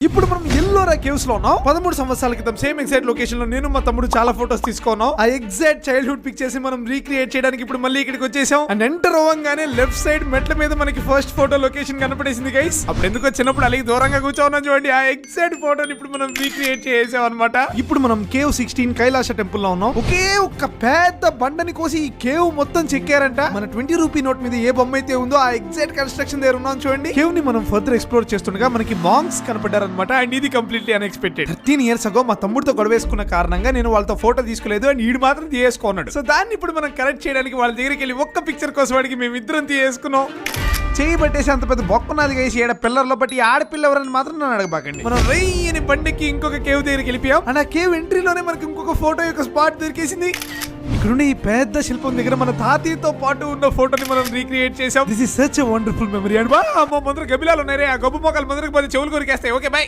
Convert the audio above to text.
ఇప్పుడు మనం ఎల్లోరా కేవ్స్ లో ఉన్నాం. 13 సంవత్సరాల క్రితం సేమ్ ఎగ్జాక్ట్ లొకేషన్ లో నేను మా తమ్ముడు చాలా ఫోటోస్ తీసుకున్నాం. ఆ ఎగ్జాక్ట్ చైల్డ్హుడ్ పిక్చర్స్ మనం రీక్రియేట్ చేయడానికి ఇప్పుడు మళ్ళీ ఇక్కడికి వచ్చేసాం. అండ్ ఎంటర్ అవ్వగానే లెఫ్ట్ సైడ్ మెట్ల మీద మనకి ఫస్ట్ ఫోటో లొకేషన్ కనపడేసింది గైస్. అప్పుడు ఎందుకు వచ్చినప్పుడు అలాగే దూరంగా కూర్చోన్నాం చూడండి. ఆ ఎగ్జాక్ట్ ఫోటోని ఇప్పుడు మనం రీక్రియేట్ చేసాం అనమాట. ఇప్పుడు మనం కేవ్ 16 కైలాస టెంపుల్ లో ఉన్నాం. ఒకే ఒక్క పెద్ద బండని కోసి ఈ కేవ్ మొత్తం చెక్కారంట. మన 20 రూపీ నోట్ మీద ఏ బొమ్మ అయితే ఉందో ఆ ఎగ్జాక్ట్ కన్స్ట్రక్షన్ దగ్గర ఉన్నాం చూడండి. కేవ్ ని మనం ఫర్దర్ ఎక్స్ప్లోర్ చేస్తుండగా మనకి మాంక్స్ కనపడ్డారు. అండ్ ఇది కంప్లీట్లీ అన్ఎక్స్పెక్టెడ్. 13 years ago మా తమ్ముడితో గొడవేసుకున్న కారణంగా నేను వాళ్ళతో ఫోటో తీసుకోలేదు అండ్ ఈడు మాత్రం తీయేసుకున్నాడు. సో దాన్ని ఇప్పుడు మనం కరెక్ట్ చేయడానికి వాళ్ళ దగ్గరికి వెళ్ళి ఒక్క పిక్చర్ కోసం వాడికి మేము ఇద్దరం తీయేసుకున్నాం. చేయి పట్టేసి అంత పెద్ద బొక్కన్నది వేసి ఏడ పిల్లర్లో బట్టి ఆడపిల్ల ఎవరని మాత్రం నన్ను అడగబాకండి. మనం రైని బండికి ఇంకొక కేవ్ దగ్గరికి వెళ్ళిపోయాం. అండ్ ఆ కేవ్ ఎంట్రీలోనే మనకి ఇంకొక ఫోటో యొక్క స్పాట్ దొరికేసింది. ఇక్కడుండి ఈ పెద్ద శిల్పం దగ్గర మన తాతయ్యతో పాటు ఉన్న ఫోటోని మనం రీక్రియేట్ చేసాం. This is such a wonderful memory. And అమ్మ ముందర గబిలాలు ఉన్నాయి. ఆ గబ్బు మొక్కలు ముందరకు పోతే చెవులు కొరికేస్తాయి. Okay by.